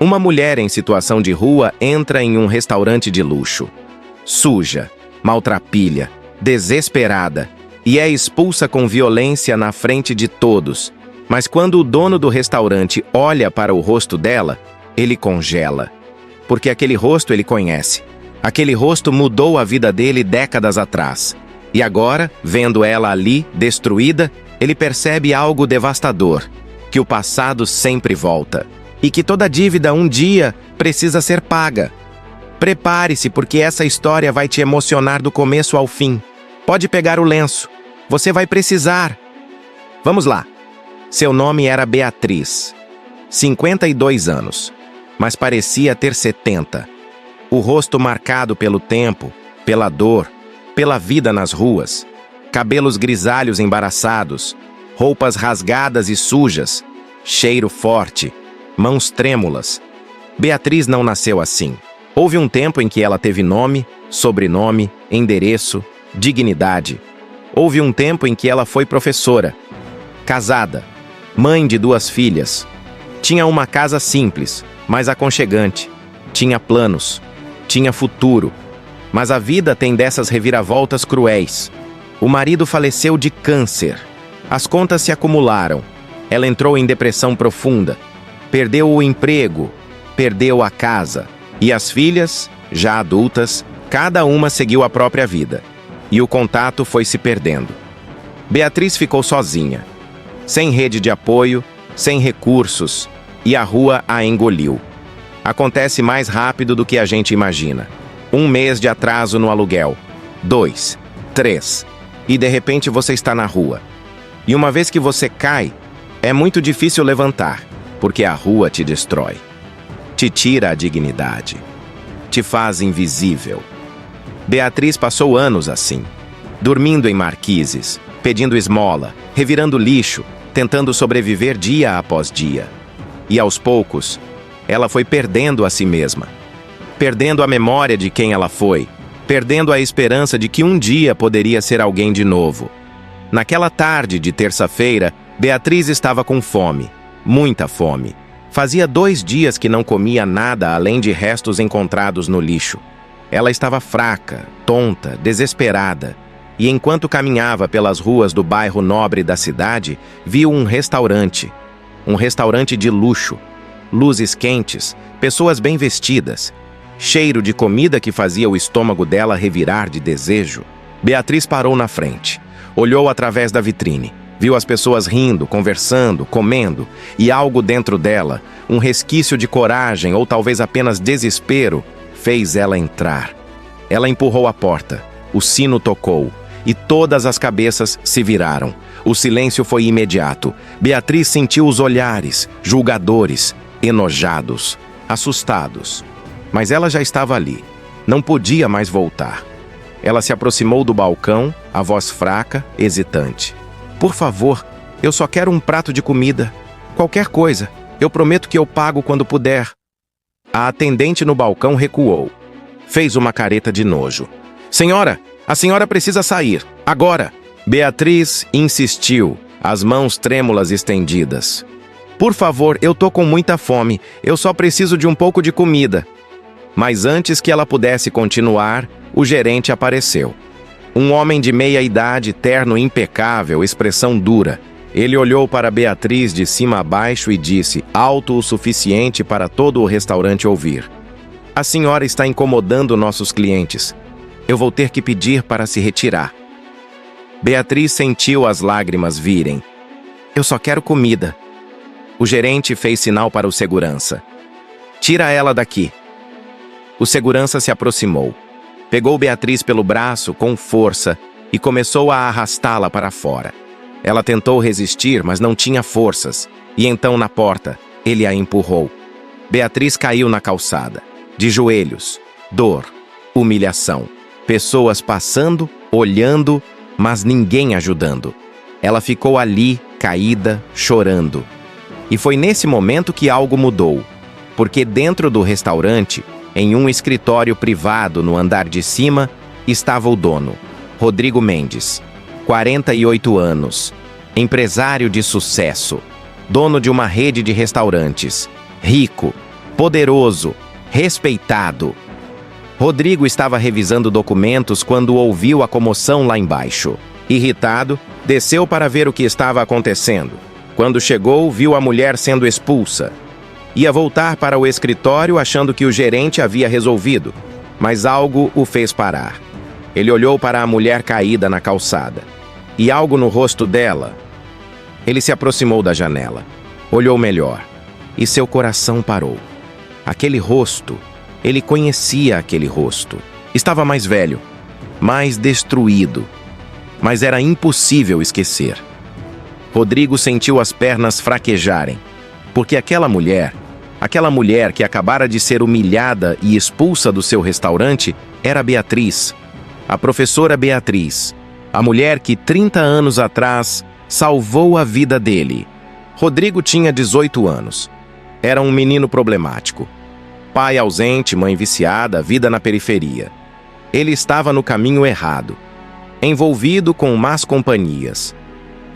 Uma mulher em situação de rua entra em um restaurante de luxo. Suja, maltrapilha, desesperada, e é expulsa com violência na frente de todos. Mas quando o dono do restaurante olha para o rosto dela, ele congela. Porque aquele rosto ele conhece. Aquele rosto mudou a vida dele décadas atrás. E agora, vendo ela ali, destruída, ele percebe algo devastador, que o passado sempre volta. E que toda dívida um dia precisa ser paga. Prepare-se, porque essa história vai te emocionar do começo ao fim. Pode pegar o lenço. Você vai precisar. Vamos lá. Seu nome era Beatriz. 52 anos. Mas parecia ter 70. O rosto marcado pelo tempo, pela dor, pela vida nas ruas. Cabelos grisalhos embaraçados. Roupas rasgadas e sujas. Cheiro forte. Mãos trêmulas. Beatriz não nasceu assim. Houve um tempo em que ela teve nome, sobrenome, endereço, dignidade. Houve um tempo em que ela foi professora, casada, mãe de 2 filhas. Tinha uma casa simples, mas aconchegante. Tinha planos, tinha futuro. Mas a vida tem dessas reviravoltas cruéis. O marido faleceu de câncer. As contas se acumularam. Ela entrou em depressão profunda. Perdeu o emprego, perdeu a casa. E as filhas, já adultas, cada uma seguiu a própria vida. E o contato foi se perdendo. Beatriz ficou sozinha, sem rede de apoio, sem recursos, e a rua a engoliu. Acontece mais rápido do que a gente imagina. 1 mês de atraso no aluguel, 2, 3, e de repente você está na rua. E uma vez que você cai, é muito difícil levantar, porque a rua te destrói. Te tira a dignidade. Te faz invisível. Beatriz passou anos assim, dormindo em marquises, pedindo esmola, revirando lixo, tentando sobreviver dia após dia. E aos poucos, ela foi perdendo a si mesma, perdendo a memória de quem ela foi, perdendo a esperança de que um dia poderia ser alguém de novo. Naquela tarde de terça-feira, Beatriz estava com fome, muita fome. Fazia 2 dias que não comia nada além de restos encontrados no lixo. Ela estava fraca, tonta, desesperada. E enquanto caminhava pelas ruas do bairro nobre da cidade, viu um restaurante. Um restaurante de luxo. Luzes quentes, pessoas bem vestidas. Cheiro de comida que fazia o estômago dela revirar de desejo. Beatriz parou na frente. Olhou através da vitrine. Viu as pessoas rindo, conversando, comendo, e algo dentro dela, um resquício de coragem ou talvez apenas desespero, fez ela entrar. Ela empurrou a porta, o sino tocou, e todas as cabeças se viraram. O silêncio foi imediato. Beatriz sentiu os olhares, julgadores, enojados, assustados. Mas ela já estava ali, não podia mais voltar. Ela se aproximou do balcão, a voz fraca, hesitante. Por favor, eu só quero um prato de comida. Qualquer coisa. Eu prometo que eu pago quando puder. A atendente no balcão recuou. Fez uma careta de nojo. Senhora, a senhora precisa sair. Agora. Beatriz insistiu, as mãos trêmulas estendidas. Por favor, eu tô com muita fome. Eu só preciso de um pouco de comida. Mas antes que ela pudesse continuar, o gerente apareceu. Um homem de meia idade, terno impecável, expressão dura. Ele olhou para Beatriz de cima a baixo e disse, alto o suficiente para todo o restaurante ouvir. A senhora está incomodando nossos clientes. Eu vou ter que pedir para se retirar. Beatriz sentiu as lágrimas virem. Eu só quero comida. O gerente fez sinal para o segurança. Tira ela daqui. O segurança se aproximou. Pegou Beatriz pelo braço com força e começou a arrastá-la para fora. Ela tentou resistir, mas não tinha forças. E então, na porta, ele a empurrou. Beatriz caiu na calçada. De joelhos. Dor. Humilhação. Pessoas passando, olhando, mas ninguém ajudando. Ela ficou ali, caída, chorando. E foi nesse momento que algo mudou. Porque dentro do restaurante, em um escritório privado no andar de cima, estava o dono, Rodrigo Mendes, 48 anos, empresário de sucesso, dono de uma rede de restaurantes, rico, poderoso, respeitado. Rodrigo estava revisando documentos quando ouviu a comoção lá embaixo. Irritado, desceu para ver o que estava acontecendo. Quando chegou, viu a mulher sendo expulsa. Ia voltar para o escritório achando que o gerente havia resolvido, mas algo o fez parar. Ele olhou para a mulher caída na calçada. E algo no rosto dela. Ele se aproximou da janela. Olhou melhor. E seu coração parou. Aquele rosto, ele conhecia aquele rosto. Estava mais velho, mais destruído. Mas era impossível esquecer. Rodrigo sentiu as pernas fraquejarem, porque aquela mulher que acabara de ser humilhada e expulsa do seu restaurante, era Beatriz, a professora Beatriz, a mulher que 30 anos atrás salvou a vida dele. Rodrigo tinha 18 anos. Era um menino problemático. Pai ausente, mãe viciada, vida na periferia. Ele estava no caminho errado, envolvido com más companhias,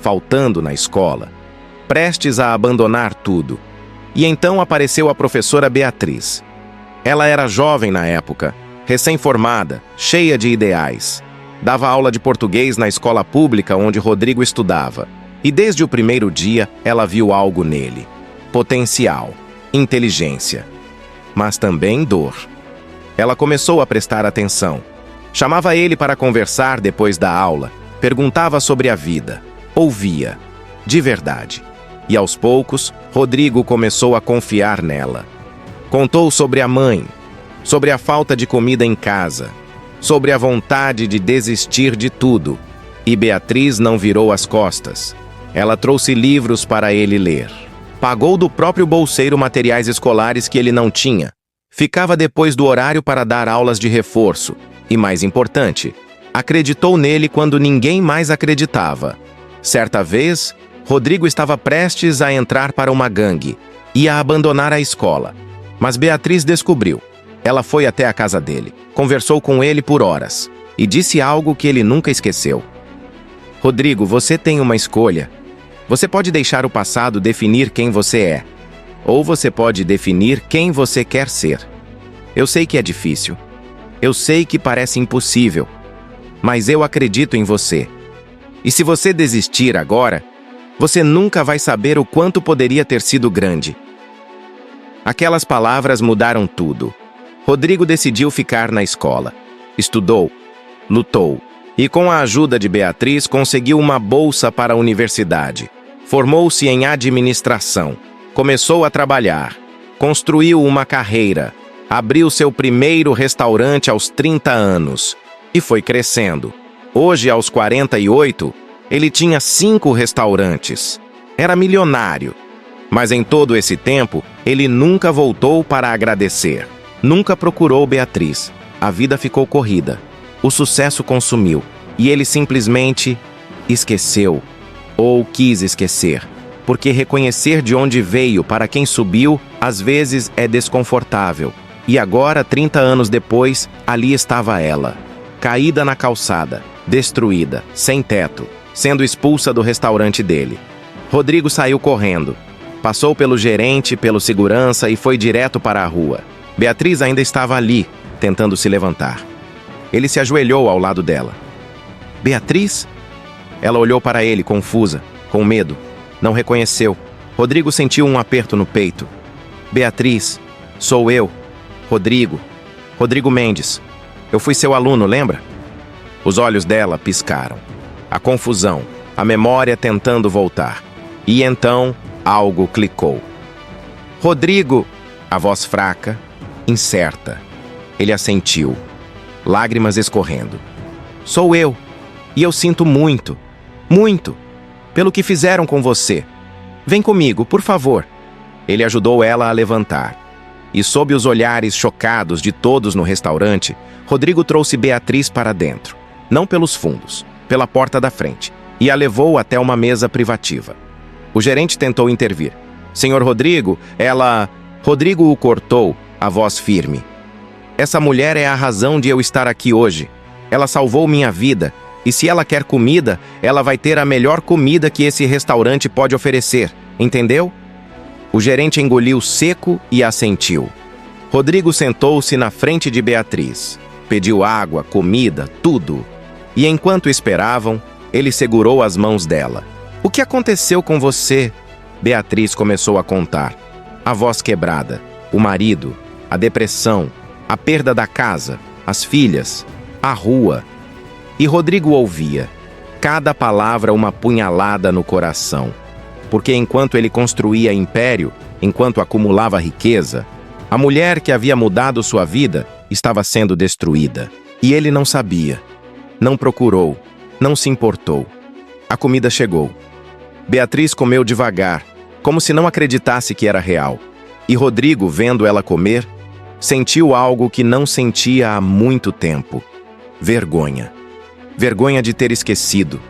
faltando na escola, prestes a abandonar tudo. E então apareceu a professora Beatriz. Ela era jovem na época, recém-formada, cheia de ideais. Dava aula de português na escola pública onde Rodrigo estudava. E desde o primeiro dia, ela viu algo nele. Potencial, inteligência, mas também dor. Ela começou a prestar atenção. Chamava ele para conversar depois da aula, perguntava sobre a vida, ouvia, de verdade. E aos poucos, Rodrigo começou a confiar nela. Contou sobre a mãe, sobre a falta de comida em casa, sobre a vontade de desistir de tudo. E Beatriz não virou as costas. Ela trouxe livros para ele ler. Pagou do próprio bolseiro materiais escolares que ele não tinha. Ficava depois do horário para dar aulas de reforço. E mais importante, acreditou nele quando ninguém mais acreditava. Certa vez, Rodrigo estava prestes a entrar para uma gangue. Ia abandonar a escola. Mas Beatriz descobriu. Ela foi até a casa dele, conversou com ele por horas e disse algo que ele nunca esqueceu. Rodrigo, você tem uma escolha. Você pode deixar o passado definir quem você é, ou você pode definir quem você quer ser. Eu sei que é difícil. Eu sei que parece impossível. Mas eu acredito em você. E se você desistir agora, você nunca vai saber o quanto poderia ter sido grande. Aquelas palavras mudaram tudo. Rodrigo decidiu ficar na escola. Estudou, lutou e, com a ajuda de Beatriz, conseguiu uma bolsa para a universidade. Formou-se em administração. Começou a trabalhar. Construiu uma carreira. Abriu seu primeiro restaurante aos 30 anos. E foi crescendo. Hoje, aos 48, ele tinha 5 restaurantes. Era milionário. Mas em todo esse tempo, ele nunca voltou para agradecer. Nunca procurou Beatriz. A vida ficou corrida. O sucesso consumiu. E ele simplesmente esqueceu. Ou quis esquecer. Porque reconhecer de onde veio para quem subiu, às vezes é desconfortável. E agora, 30 anos depois, ali estava ela. Caída na calçada, destruída, sem teto, sendo expulsa do restaurante dele. Rodrigo saiu correndo. Passou pelo gerente, pelo segurança e foi direto para a rua. Beatriz ainda estava ali, tentando se levantar. Ele se ajoelhou ao lado dela. Beatriz? Ela olhou para ele, confusa, com medo. Não reconheceu. Rodrigo sentiu um aperto no peito. Beatriz, sou eu, Rodrigo. Rodrigo Mendes. Eu fui seu aluno, lembra? Os olhos dela piscaram. A confusão, a memória tentando voltar. E então, algo clicou. Rodrigo! A voz fraca, incerta. Ele assentiu, lágrimas escorrendo. Sou eu, e eu sinto muito, muito, pelo que fizeram com você. Vem comigo, por favor. Ele ajudou ela a levantar. E sob os olhares chocados de todos no restaurante, Rodrigo trouxe Beatriz para dentro. Não pelos fundos, pela porta da frente, e a levou até uma mesa privativa. O gerente tentou intervir. Senhor Rodrigo, ela... Rodrigo o cortou, a voz firme. Essa mulher é a razão de eu estar aqui hoje. Ela salvou minha vida, e se ela quer comida, ela vai ter a melhor comida que esse restaurante pode oferecer, entendeu? O gerente engoliu seco e assentiu. Rodrigo sentou-se na frente de Beatriz. Pediu água, comida, tudo. E enquanto esperavam, ele segurou as mãos dela. "O que aconteceu com você?" Beatriz começou a contar. A voz quebrada, o marido, a depressão, a perda da casa, as filhas, a rua. E Rodrigo ouvia, cada palavra uma punhalada no coração. Porque enquanto ele construía império, enquanto acumulava riqueza, a mulher que havia mudado sua vida estava sendo destruída. E ele não sabia, não procurou, não se importou. A comida chegou. Beatriz comeu devagar, como se não acreditasse que era real. E Rodrigo, vendo ela comer, sentiu algo que não sentia há muito tempo. Vergonha. Vergonha de ter esquecido.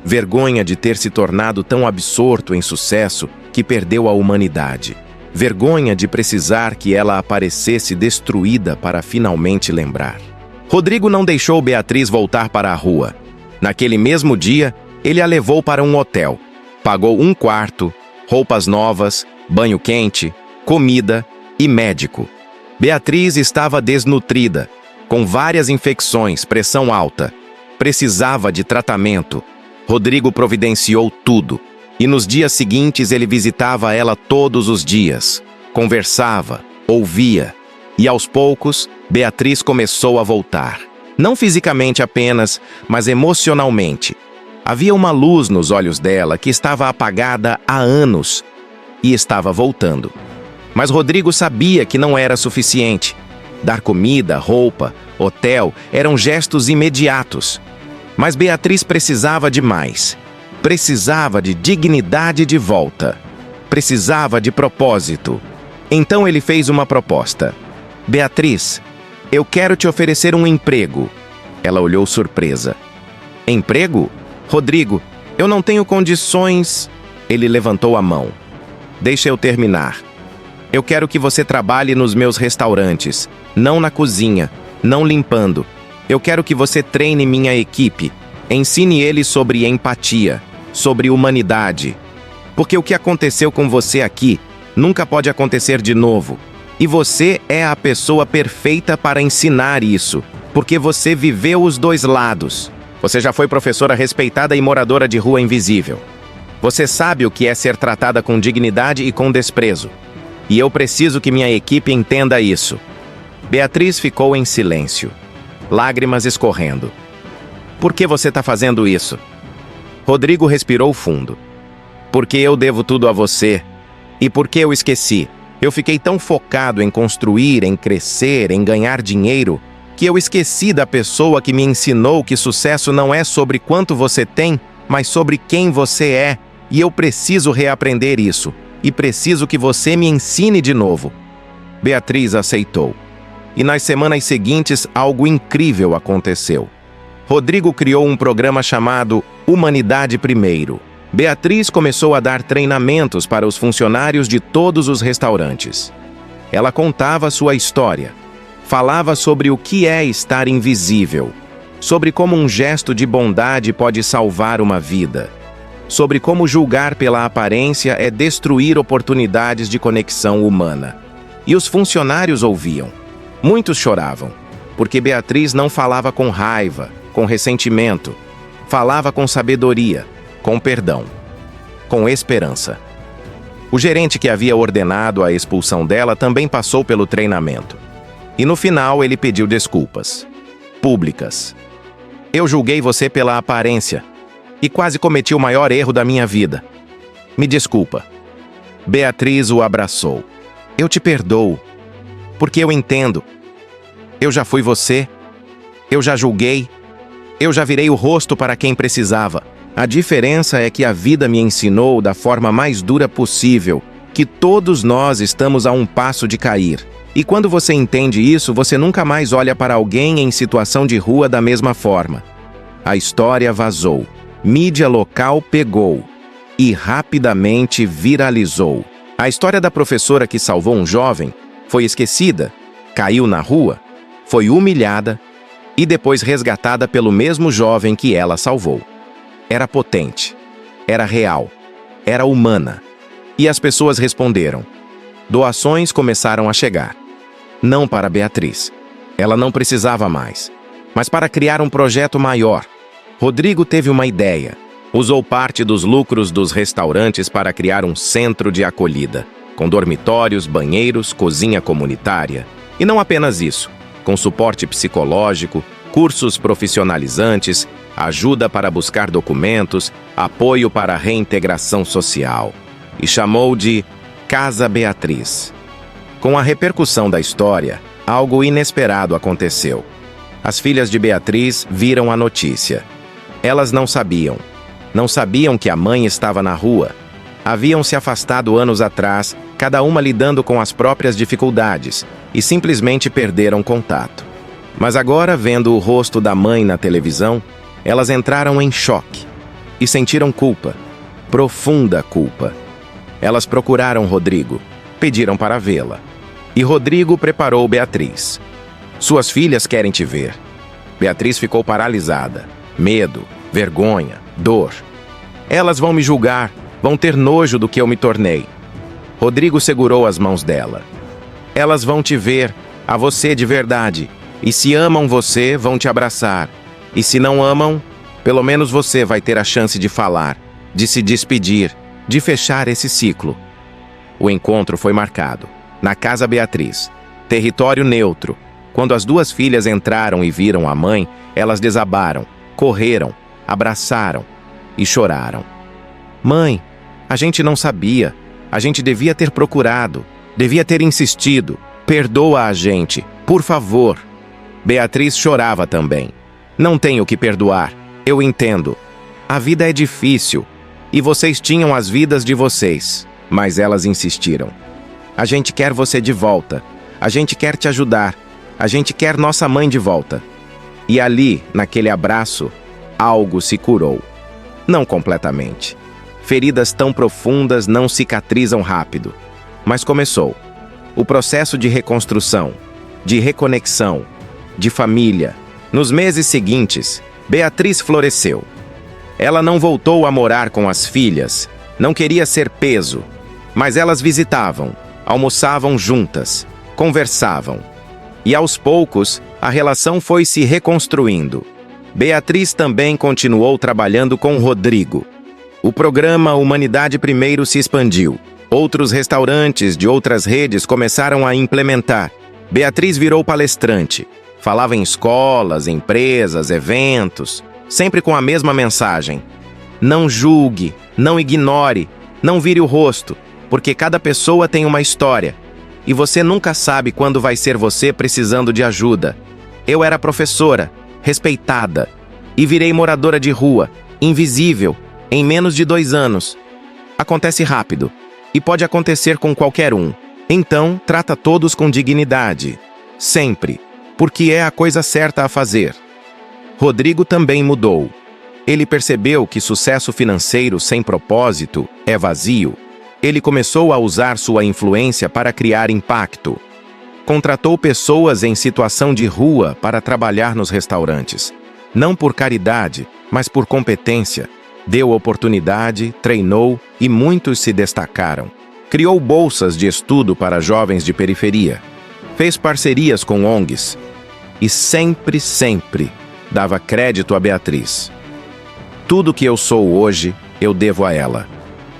Vergonha de ter se tornado tão absorto em sucesso que perdeu a humanidade. Vergonha de precisar que ela aparecesse destruída para finalmente lembrar. Rodrigo não deixou Beatriz voltar para a rua. Naquele mesmo dia, ele a levou para um hotel. Pagou um quarto, roupas novas, banho quente, comida e médico. Beatriz estava desnutrida, com várias infecções, pressão alta. Precisava de tratamento. Rodrigo providenciou tudo. E nos dias seguintes ele visitava ela todos os dias. Conversava, ouvia. E aos poucos, Beatriz começou a voltar. Não fisicamente apenas, mas emocionalmente. Havia uma luz nos olhos dela que estava apagada há anos e estava voltando. Mas Rodrigo sabia que não era suficiente. Dar comida, roupa, hotel eram gestos imediatos. Mas Beatriz precisava de mais. Precisava de dignidade de volta. Precisava de propósito. Então ele fez uma proposta. "Beatriz, eu quero te oferecer um emprego." Ela olhou surpresa. "Emprego? Rodrigo, eu não tenho condições." Ele levantou a mão. "Deixa eu terminar. Eu quero que você trabalhe nos meus restaurantes, não na cozinha, não limpando. Eu quero que você treine minha equipe, ensine eles sobre empatia, sobre humanidade. Porque o que aconteceu com você aqui nunca pode acontecer de novo. E você é a pessoa perfeita para ensinar isso, porque você viveu os dois lados. Você já foi professora respeitada e moradora de rua invisível. Você sabe o que é ser tratada com dignidade e com desprezo. E eu preciso que minha equipe entenda isso." Beatriz ficou em silêncio, lágrimas escorrendo. "Por que você está fazendo isso?" Rodrigo respirou fundo. "Porque eu devo tudo a você. E porque eu esqueci. Eu fiquei tão focado em construir, em crescer, em ganhar dinheiro, que eu esqueci da pessoa que me ensinou que sucesso não é sobre quanto você tem, mas sobre quem você é. E eu preciso reaprender isso. E preciso que você me ensine de novo." Beatriz aceitou. E nas semanas seguintes, algo incrível aconteceu. Rodrigo criou um programa chamado Humanidade Primeiro. Beatriz começou a dar treinamentos para os funcionários de todos os restaurantes. Ela contava sua história. Falava sobre o que é estar invisível. Sobre como um gesto de bondade pode salvar uma vida. Sobre como julgar pela aparência é destruir oportunidades de conexão humana. E os funcionários ouviam. Muitos choravam, porque Beatriz não falava com raiva, com ressentimento. Falava com sabedoria, com perdão, com esperança. O gerente que havia ordenado a expulsão dela também passou pelo treinamento. E no final ele pediu desculpas. Públicas. "Eu julguei você pela aparência e quase cometi o maior erro da minha vida. Me desculpa." Beatriz o abraçou. "Eu te perdoo, porque eu entendo. Eu já fui você, eu já julguei, eu já virei o rosto para quem precisava. A diferença é que a vida me ensinou da forma mais dura possível que todos nós estamos a um passo de cair. E quando você entende isso, você nunca mais olha para alguém em situação de rua da mesma forma." A história vazou. Mídia local pegou e rapidamente viralizou. A história da professora que salvou um jovem foi esquecida, caiu na rua, foi humilhada e depois resgatada pelo mesmo jovem que ela salvou. Era potente, era real, era humana. E as pessoas responderam. Doações começaram a chegar. Não para Beatriz. Ela não precisava mais. Mas para criar um projeto maior. Rodrigo teve uma ideia. Usou parte dos lucros dos restaurantes para criar um centro de acolhida, com dormitórios, banheiros, cozinha comunitária. E não apenas isso, com suporte psicológico, cursos profissionalizantes, ajuda para buscar documentos, apoio para a reintegração social. E chamou de Casa Beatriz. Com a repercussão da história, algo inesperado aconteceu. As filhas de Beatriz viram a notícia. Elas não sabiam que a mãe estava na rua. Haviam se afastado anos atrás, cada uma lidando com as próprias dificuldades, e simplesmente perderam contato. Mas agora, vendo o rosto da mãe na televisão, elas entraram em choque e sentiram culpa, profunda culpa. Elas procuraram Rodrigo, pediram para vê-la. E Rodrigo preparou Beatriz. Suas filhas querem te ver. Beatriz ficou paralisada. Medo, vergonha, dor. Elas vão me julgar, vão ter nojo do que eu me tornei. Rodrigo segurou as mãos dela. Elas vão te ver, a você de verdade. E se amam você, vão te abraçar. E se não amam, pelo menos você vai ter a chance de falar, de se despedir, de fechar esse ciclo. O encontro foi marcado, na Casa Beatriz, território neutro. Quando as duas filhas entraram e viram a mãe, elas desabaram, correram, abraçaram e choraram. Mãe, a gente não sabia, a gente devia ter procurado, devia ter insistido, perdoa a gente, por favor. Beatriz chorava também. Não tenho que perdoar, eu entendo. A vida é difícil, e vocês tinham as vidas de vocês, mas elas insistiram. A gente quer você de volta, a gente quer te ajudar, a gente quer nossa mãe de volta. E ali, naquele abraço, algo se curou. Não completamente. Feridas tão profundas não cicatrizam rápido. Mas começou. O processo de reconstrução, de reconexão, de família. Nos meses seguintes, Beatriz floresceu. Ela não voltou a morar com as filhas, não queria ser peso, mas elas visitavam, almoçavam juntas, conversavam. E aos poucos, a relação foi se reconstruindo. Beatriz também continuou trabalhando com Rodrigo. O programa Humanidade Primeiro se expandiu. Outros restaurantes de outras redes começaram a implementar. Beatriz virou palestrante. Falava em escolas, empresas, eventos, sempre com a mesma mensagem. Não julgue, não ignore, não vire o rosto, porque cada pessoa tem uma história. E você nunca sabe quando vai ser você precisando de ajuda. Eu era professora, respeitada, e virei moradora de rua, invisível, em menos de 2 anos. Acontece rápido, e pode acontecer com qualquer um. Então, trata todos com dignidade. Sempre. Porque é a coisa certa a fazer. Rodrigo também mudou. Ele percebeu que sucesso financeiro sem propósito é vazio. Ele começou a usar sua influência para criar impacto. Contratou pessoas em situação de rua para trabalhar nos restaurantes. Não por caridade, mas por competência. Deu oportunidade, treinou e muitos se destacaram. Criou bolsas de estudo para jovens de periferia. Fez parcerias com ONGs. E sempre dava crédito a Beatriz. Tudo que eu sou hoje, eu devo a ela.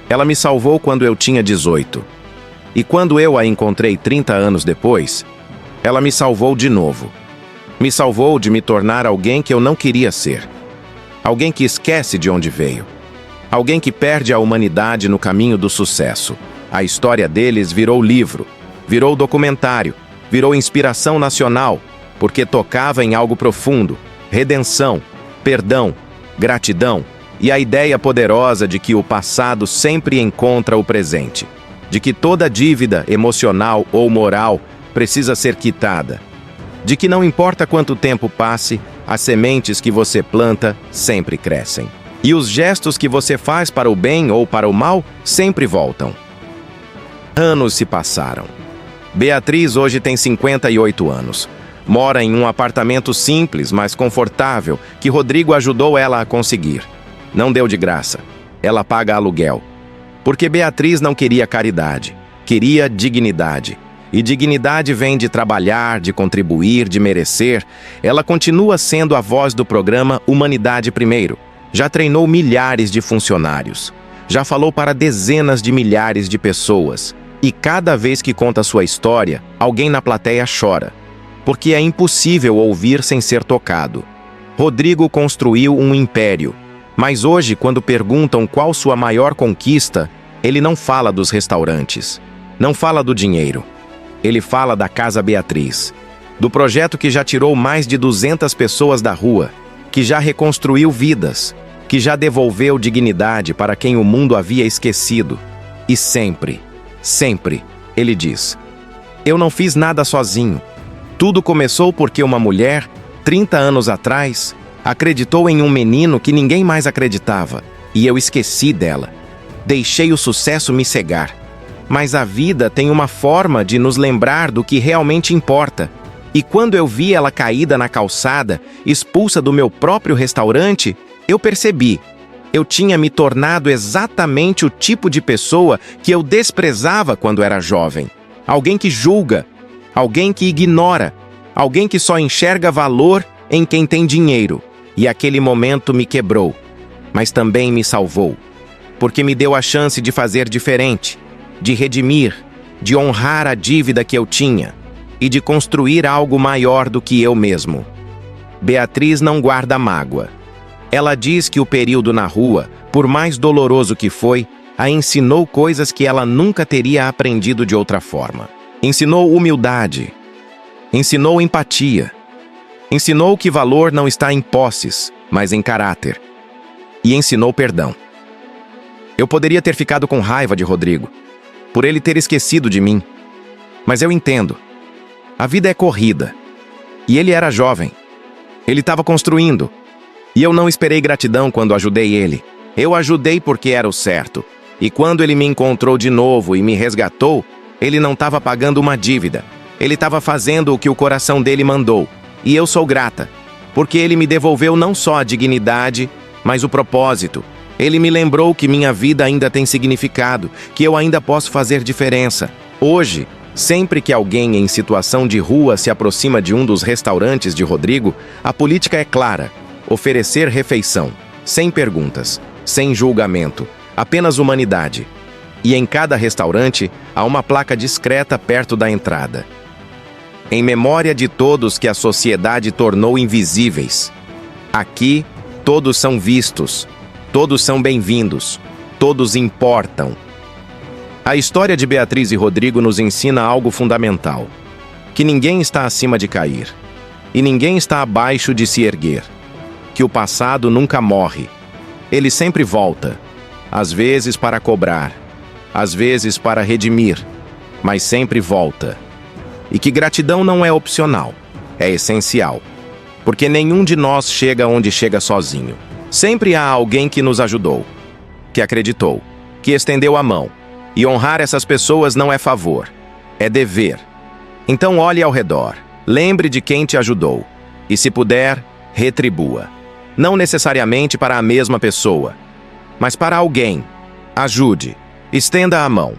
Ela me salvou quando eu tinha 18. E quando eu a encontrei 30 anos depois, ela me salvou de novo. Me salvou de me tornar alguém que eu não queria ser. Alguém que esquece de onde veio. Alguém que perde a humanidade no caminho do sucesso. A história deles virou livro, virou documentário, virou inspiração nacional, porque tocava em algo profundo, redenção, perdão, gratidão e a ideia poderosa de que o passado sempre encontra o presente, de que toda dívida emocional ou moral precisa ser quitada, de que não importa quanto tempo passe, as sementes que você planta sempre crescem. E os gestos que você faz para o bem ou para o mal sempre voltam. Anos se passaram. Beatriz hoje tem 58 anos. Mora em um apartamento simples, mas confortável, que Rodrigo ajudou ela a conseguir. Não deu de graça. Ela paga aluguel. Porque Beatriz não queria caridade, queria dignidade. E dignidade vem de trabalhar, de contribuir, de merecer. Ela continua sendo a voz do programa Humanidade Primeiro. Já treinou milhares de funcionários. Já falou para dezenas de milhares de pessoas. E cada vez que conta sua história, alguém na plateia chora. Porque é impossível ouvir sem ser tocado. Rodrigo construiu um império. Mas hoje, quando perguntam qual sua maior conquista, ele não fala dos restaurantes. Não fala do dinheiro. Ele fala da Casa Beatriz, do projeto que já tirou mais de 200 pessoas da rua, que já reconstruiu vidas, que já devolveu dignidade para quem o mundo havia esquecido. E sempre, sempre, ele diz: eu não fiz nada sozinho. Tudo começou porque uma mulher, 30 anos atrás, acreditou em um menino que ninguém mais acreditava, e eu esqueci dela. Deixei o sucesso me cegar. Mas a vida tem uma forma de nos lembrar do que realmente importa. E quando eu vi ela caída na calçada, expulsa do meu próprio restaurante, eu percebi. Eu tinha me tornado exatamente o tipo de pessoa que eu desprezava quando era jovem. Alguém que julga, alguém que ignora, alguém que só enxerga valor em quem tem dinheiro. E aquele momento me quebrou, mas também me salvou, porque me deu a chance de fazer diferente, de redimir, de honrar a dívida que eu tinha e de construir algo maior do que eu mesmo. Beatriz não guarda mágoa. Ela diz que o período na rua, por mais doloroso que foi, a ensinou coisas que ela nunca teria aprendido de outra forma. Ensinou humildade, ensinou empatia, ensinou que valor não está em posses, mas em caráter, e ensinou perdão. Eu poderia ter ficado com raiva de Rodrigo, por ele ter esquecido de mim. Mas eu entendo. A vida é corrida. E ele era jovem. Ele estava construindo. E eu não esperei gratidão quando ajudei ele. Eu ajudei porque era o certo. E quando ele me encontrou de novo e me resgatou, ele não estava pagando uma dívida. Ele estava fazendo o que o coração dele mandou. E eu sou grata. Porque ele me devolveu não só a dignidade, mas o propósito. Ele me lembrou que minha vida ainda tem significado, que eu ainda posso fazer diferença. Hoje, sempre que alguém em situação de rua se aproxima de um dos restaurantes de Rodrigo, a política é clara: oferecer refeição, sem perguntas, sem julgamento, apenas humanidade. E em cada restaurante há uma placa discreta perto da entrada. Em memória de todos que a sociedade tornou invisíveis. Aqui, todos são vistos. Todos são bem-vindos, todos importam. A história de Beatriz e Rodrigo nos ensina algo fundamental: que ninguém está acima de cair, e ninguém está abaixo de se erguer. Que o passado nunca morre, ele sempre volta, às vezes para cobrar, às vezes para redimir, mas sempre volta. E que gratidão não é opcional, é essencial, porque nenhum de nós chega onde chega sozinho. Sempre há alguém que nos ajudou, que acreditou, que estendeu a mão. E honrar essas pessoas não é favor, é dever. Então olhe ao redor, lembre de quem te ajudou. E se puder, retribua. Não necessariamente para a mesma pessoa, mas para alguém. Ajude, estenda a mão.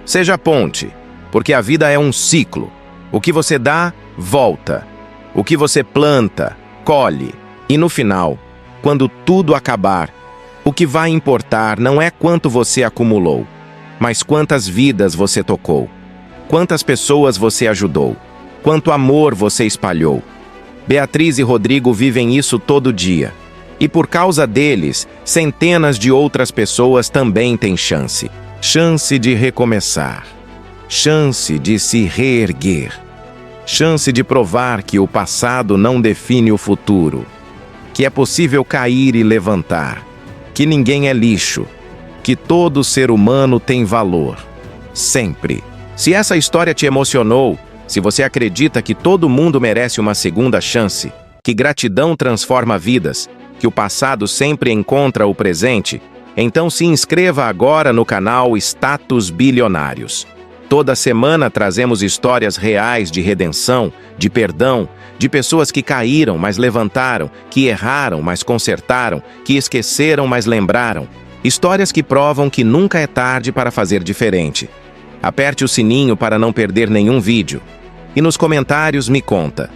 Seja ponte, porque a vida é um ciclo. O que você dá, volta. O que você planta, colhe. E no final, quando tudo acabar, o que vai importar não é quanto você acumulou, mas quantas vidas você tocou, quantas pessoas você ajudou, quanto amor você espalhou. Beatriz e Rodrigo vivem isso todo dia. E por causa deles, centenas de outras pessoas também têm chance. Chance de recomeçar. Chance de se reerguer. Chance de provar que o passado não define o futuro. Que é possível cair e levantar, que ninguém é lixo, que todo ser humano tem valor, sempre. Se essa história te emocionou, se você acredita que todo mundo merece uma segunda chance, que gratidão transforma vidas, que o passado sempre encontra o presente, então se inscreva agora no canal Status Bilionários. Toda semana trazemos histórias reais de redenção, de perdão, de pessoas que caíram, mas levantaram, que erraram, mas consertaram, que esqueceram, mas lembraram. Histórias que provam que nunca é tarde para fazer diferente. Aperte o sininho para não perder nenhum vídeo. E nos comentários me conta.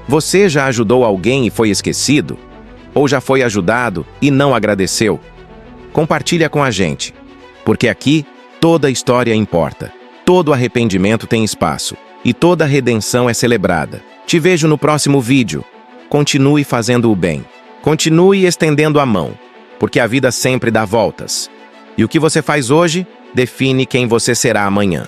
Você já ajudou alguém e foi esquecido? Ou já foi ajudado e não agradeceu? Compartilha com a gente, porque aqui toda história importa, todo arrependimento tem espaço e toda redenção é celebrada. Te vejo no próximo vídeo. Continue fazendo o bem, continue estendendo a mão, porque a vida sempre dá voltas. E o que você faz hoje define quem você será amanhã.